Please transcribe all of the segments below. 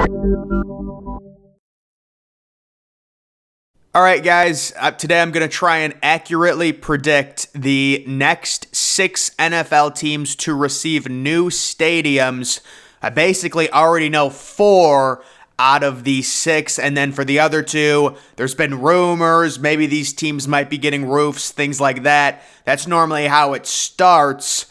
All right, guys, today I'm going to try and accurately predict the next 6 NFL teams to receive new stadiums. I basically already know 4 out of the 6, and then for the other 2, there's been rumors, maybe these teams might be getting roofs, things like that. That's normally how it starts,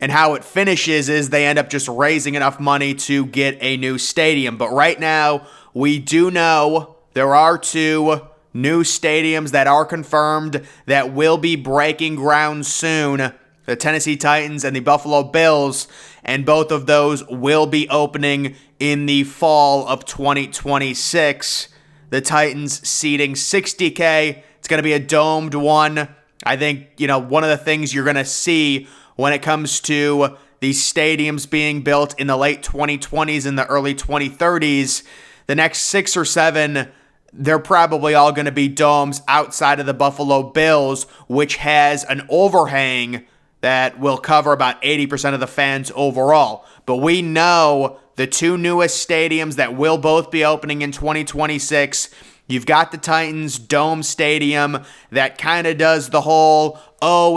and how it finishes is they end up just raising enough money to get a new stadium. But right now, we do know there are 2 new stadiums that are confirmed that will be breaking ground soon. The Tennessee Titans and the Buffalo Bills, and both of those will be opening in the fall of 2026. The Titans seating 60K. It's going to be a domed one. I think, one of the things you're going to see when it comes to these stadiums being built in the late 2020s and the early 2030s, the next 6 or 7, they're probably all going to be domes outside of the Buffalo Bills, which has an overhang that will cover about 80% of the fans overall. But we know the 2 newest stadiums that will both be opening in 2026. You've got the Titans Dome Stadium that kind of does the whole,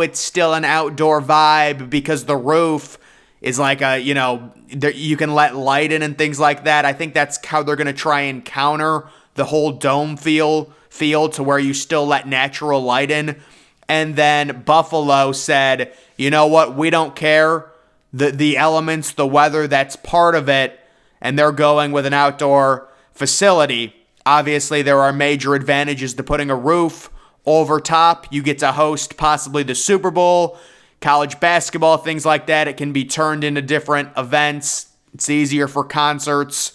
it's still an outdoor vibe because the roof is like you can let light in and things like that. I think that's how they're going to try and counter the whole dome feel to where you still let natural light in. And then Buffalo said, you know what, we don't care. The elements, the weather, that's part of it. And they're going with an outdoor facility. Obviously, there are major advantages to putting a roof over top. You get to host possibly the Super Bowl, college basketball, things like that. It can be turned into different events. It's easier for concerts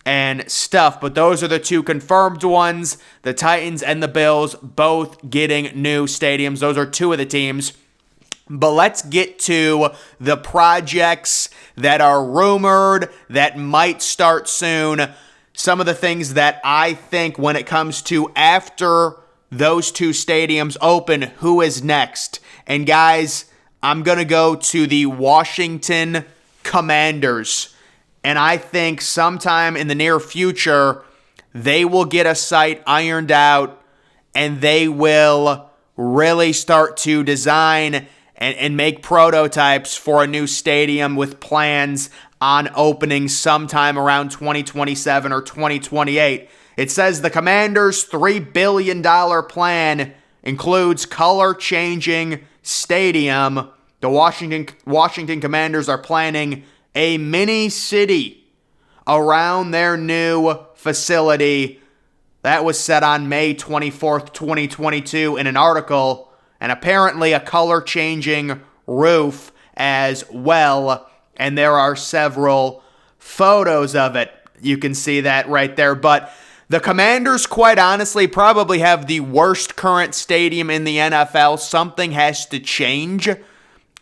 and stuff. But those are the 2 confirmed ones. The Titans and the Bills both getting new stadiums. Those are 2 of the teams. But let's get to the projects that are rumored that might start soon. Some of the things that I think when it comes to after those 2 stadiums open, who is next? And guys, I'm going to go to the Washington Commanders. And I think sometime in the near future, they will get a site ironed out and they will really start to design and make prototypes for a new stadium with plans on opening sometime around 2027 or 2028. It says the Commanders' $3 billion plan includes color-changing stadium. The Washington Commanders are planning a mini city around their new facility. That was said on May 24th, 2022 in an article, and apparently a color-changing roof as well, and there are several photos of it. You can see that right there, but the Commanders, quite honestly, probably have the worst current stadium in the NFL. Something has to change,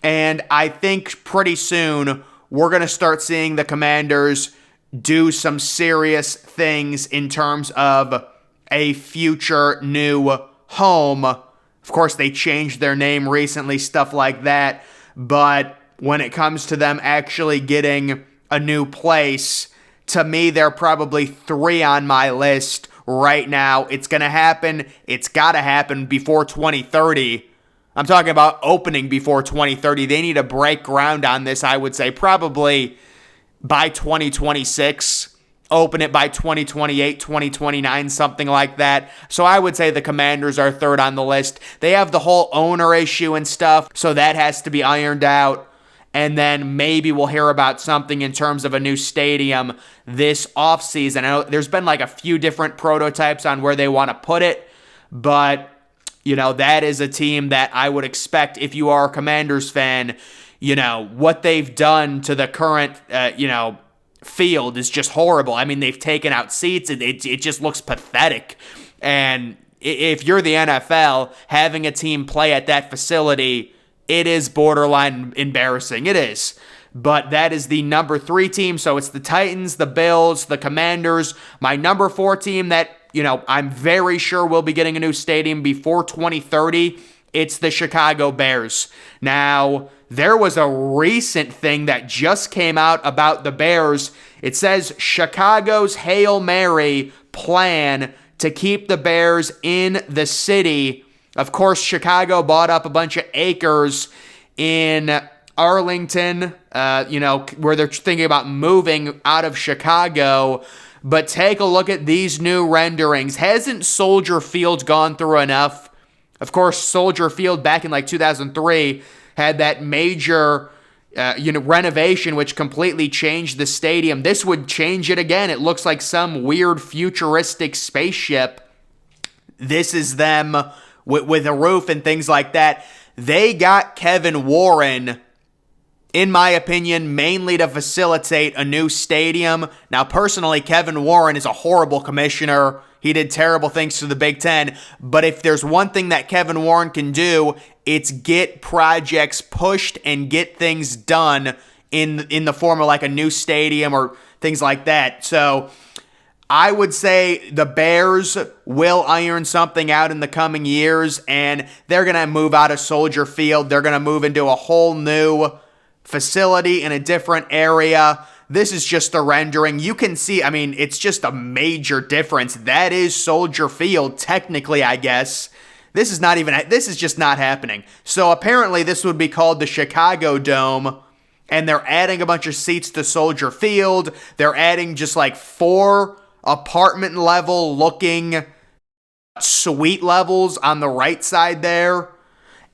and I think pretty soon we're going to start seeing the Commanders do some serious things in terms of a future new home. Of course, they changed their name recently, stuff like that. But when it comes to them actually getting a new place, to me, they're probably 3 on my list right now. It's going to happen. It's got to happen before 2030. I'm talking about opening before 2030. They need to break ground on this, I would say, probably by 2026. Open it by 2028, 2029, something like that. So I would say the Commanders are 3rd on the list. They have the whole owner issue and stuff, so that has to be ironed out. And then maybe we'll hear about something in terms of a new stadium this offseason. I know there's been like a few different prototypes on where they want to put it, but that is a team that I would expect if you are a Commanders fan, what they've done to the current, field is just horrible. I mean, they've taken out seats. It just looks pathetic. And if you're the NFL, having a team play at that facility, it is borderline embarrassing. It is. But that is the number 3 team. So it's the Titans, the Bills, the Commanders. My number 4 team that, I'm very sure will be getting a new stadium before 2030 It's the Chicago Bears. Now, there was a recent thing that just came out about the Bears. It says Chicago's Hail Mary plan to keep the Bears in the city. Of course, Chicago bought up a bunch of acres in Arlington, where they're thinking about moving out of Chicago. But take a look at these new renderings. Hasn't Soldier Field gone through enough? Of course, Soldier Field back in like 2003 had that major renovation which completely changed the stadium. This would change it again. It looks like some weird futuristic spaceship. This is them with a roof and things like that. They got Kevin Warren, in my opinion, mainly to facilitate a new stadium. Now, personally, Kevin Warren is a horrible commissioner. He did terrible things to the Big Ten. But if there's one thing that Kevin Warren can do, it's get projects pushed and get things done in the form of like a new stadium or things like that. So I would say the Bears will iron something out in the coming years, and they're going to move out of Soldier Field. They're going to move into a whole new facility in a different area. This is just a rendering. You can see, it's just a major difference. That is Soldier Field, technically, I guess. This is just not happening. So apparently this would be called the Chicago Dome, and they're adding a bunch of seats to Soldier Field. They're adding just like 4 apartment level looking suite levels on the right side there.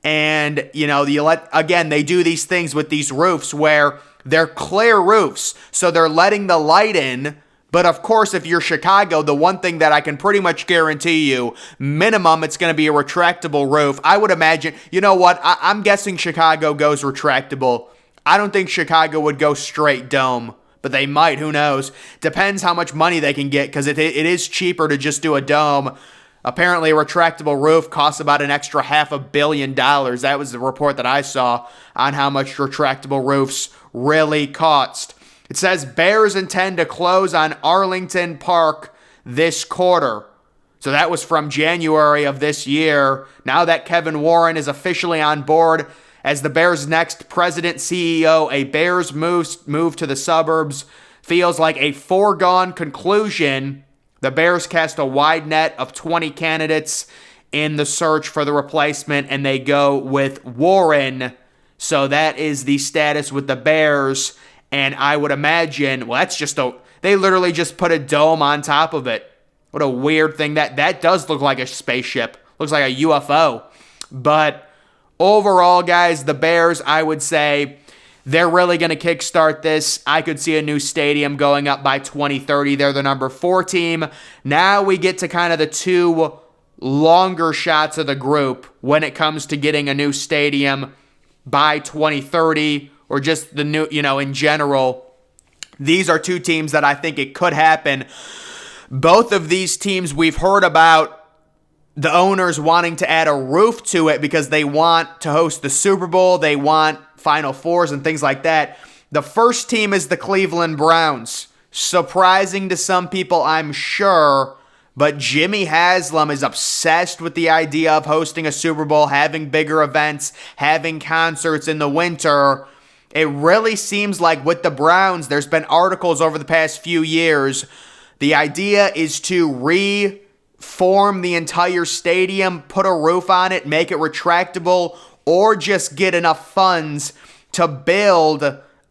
And, they do these things with these roofs where they're clear roofs, so they're letting the light in. But of course, if you're Chicago, the one thing that I can pretty much guarantee you, minimum, it's going to be a retractable roof. I would imagine, I'm guessing Chicago goes retractable. I don't think Chicago would go straight dome, but they might, who knows. Depends how much money they can get, because it is cheaper to just do a dome. Apparently, a retractable roof costs about an extra $500 million. That was the report that I saw on how much retractable roofs really cost. It says Bears intend to close on Arlington Park this quarter. So that was from January of this year. Now that Kevin Warren is officially on board as the Bears' next president CEO, a Bears move to the suburbs feels like a foregone conclusion. The Bears cast a wide net of 20 candidates in the search for the replacement, and they go with Warren. So that is the status with the Bears. And I would imagine, they literally just put a dome on top of it. What a weird thing. That does look like a spaceship. Looks like a UFO. But overall, guys, the Bears, I would say, they're really going to kickstart this. I could see a new stadium going up by 2030. They're the number 4 team. Now we get to kind of the 2 longer shots of the group when it comes to getting a new stadium by 2030, or just the new, in general. These are 2 teams that I think it could happen. Both of these teams, we've heard about the owners wanting to add a roof to it because they want to host the Super Bowl. They want Final Fours and things like that. The first team is the Cleveland Browns. Surprising to some people, I'm sure, but Jimmy Haslam is obsessed with the idea of hosting a Super Bowl, having bigger events, having concerts in the winter. It really seems like with the Browns, there's been articles over the past few years. The idea is to reform the entire stadium, put a roof on it, make it retractable, or just get enough funds to build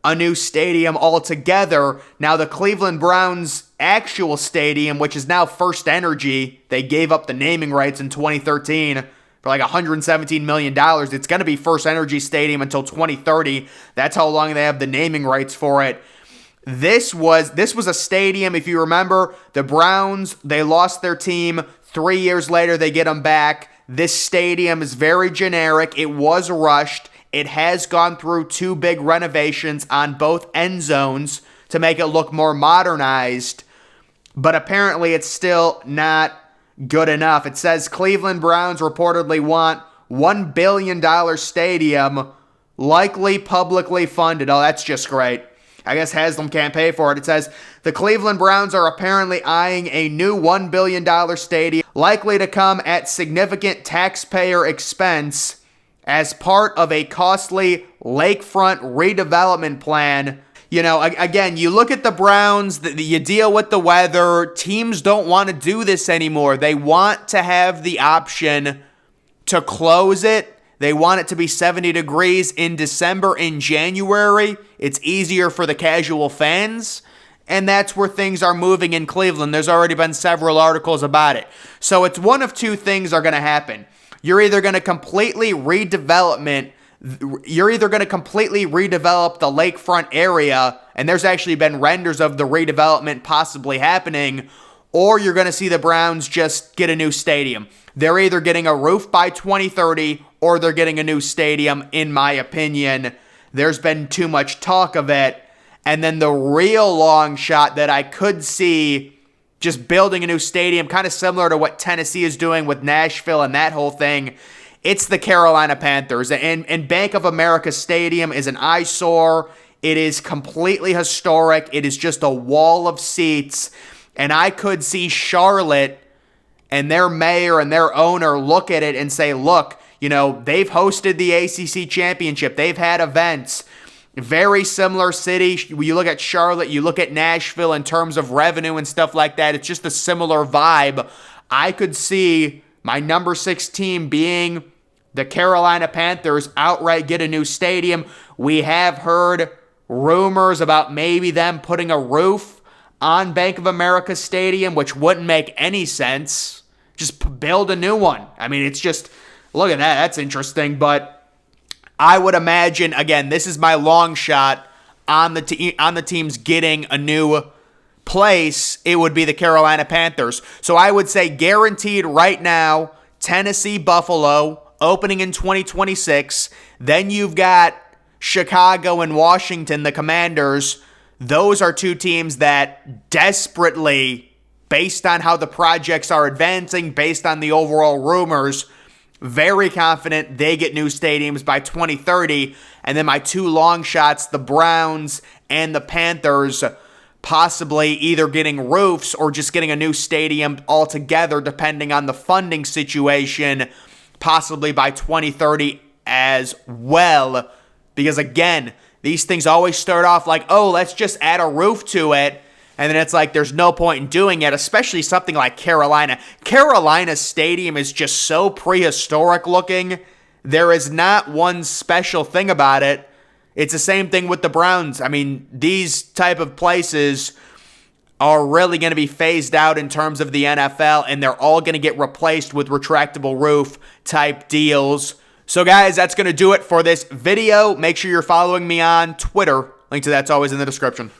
a new stadium altogether. Now, the Cleveland Browns' actual stadium, which is now First Energy, they gave up the naming rights in 2013 for like $117 million. It's going to be First Energy Stadium until 2030. That's how long they have the naming rights for it. This was a stadium, if you remember, the Browns, they lost their team. 3 years later, they get them back. This stadium is very generic. It was rushed. It has gone through 2 big renovations on both end zones to make it look more modernized, but apparently it's still not good enough. It says Cleveland Browns reportedly want $1 billion stadium, likely publicly funded. Oh, that's just great. I guess Haslam can't pay for it. It says the Cleveland Browns are apparently eyeing a new $1 billion stadium, likely to come at significant taxpayer expense. as part of a costly lakefront redevelopment plan. You know, again, you look at the Browns, you deal with the weather. Teams don't want to do this anymore. They want to have the option to close it. They want it to be 70 degrees in December and January. It's easier for the casual fans. And that's where things are moving in Cleveland. There's already been several articles about it. So it's one of two things are going to happen. You're either going to completely redevelop the lakefront area, and there's actually been renders of the redevelopment possibly happening, or you're going to see the Browns just get a new stadium. They're either getting a roof by 2030 or they're getting a new stadium, in my opinion. There's been too much talk of it. And then the real long shot that I could see just building a new stadium, kind of similar to what Tennessee is doing with Nashville and that whole thing, it's the Carolina Panthers. And Bank of America Stadium is an eyesore. It is completely historic. It is just a wall of seats. And I could see Charlotte and their mayor and their owner look at it and say, look, you know, they've hosted the ACC championship. They've had events. Very similar city. You look at Charlotte, you look at Nashville in terms of revenue and stuff like that. It's just a similar vibe. I could see my number 6 team being the Carolina Panthers outright get a new stadium. We have heard rumors about maybe them putting a roof on Bank of America Stadium, which wouldn't make any sense. Just build a new one. I mean, it's just, look at that. That's interesting, but I would imagine, again, this is my long shot on the teams getting a new place. It would be the Carolina Panthers. So I would say guaranteed right now, Tennessee, Buffalo, opening in 2026. Then you've got Chicago and Washington, the Commanders. Those are two teams that desperately, based on how the projects are advancing, based on the overall rumors, very confident they get new stadiums by 2030. And then my two long shots, the Browns and the Panthers, possibly either getting roofs or just getting a new stadium altogether, depending on the funding situation, possibly by 2030 as well. Because again, these things always start off like, oh, let's just add a roof to it. And then it's like there's no point in doing it, especially something like Carolina. Carolina's stadium is just so prehistoric looking. There is not one special thing about it. It's the same thing with the Browns. I mean, these type of places are really going to be phased out in terms of the NFL, and they're all going to get replaced with retractable roof type deals. So guys, that's going to do it for this video. Make sure you're following me on Twitter. Link to that's always in the description.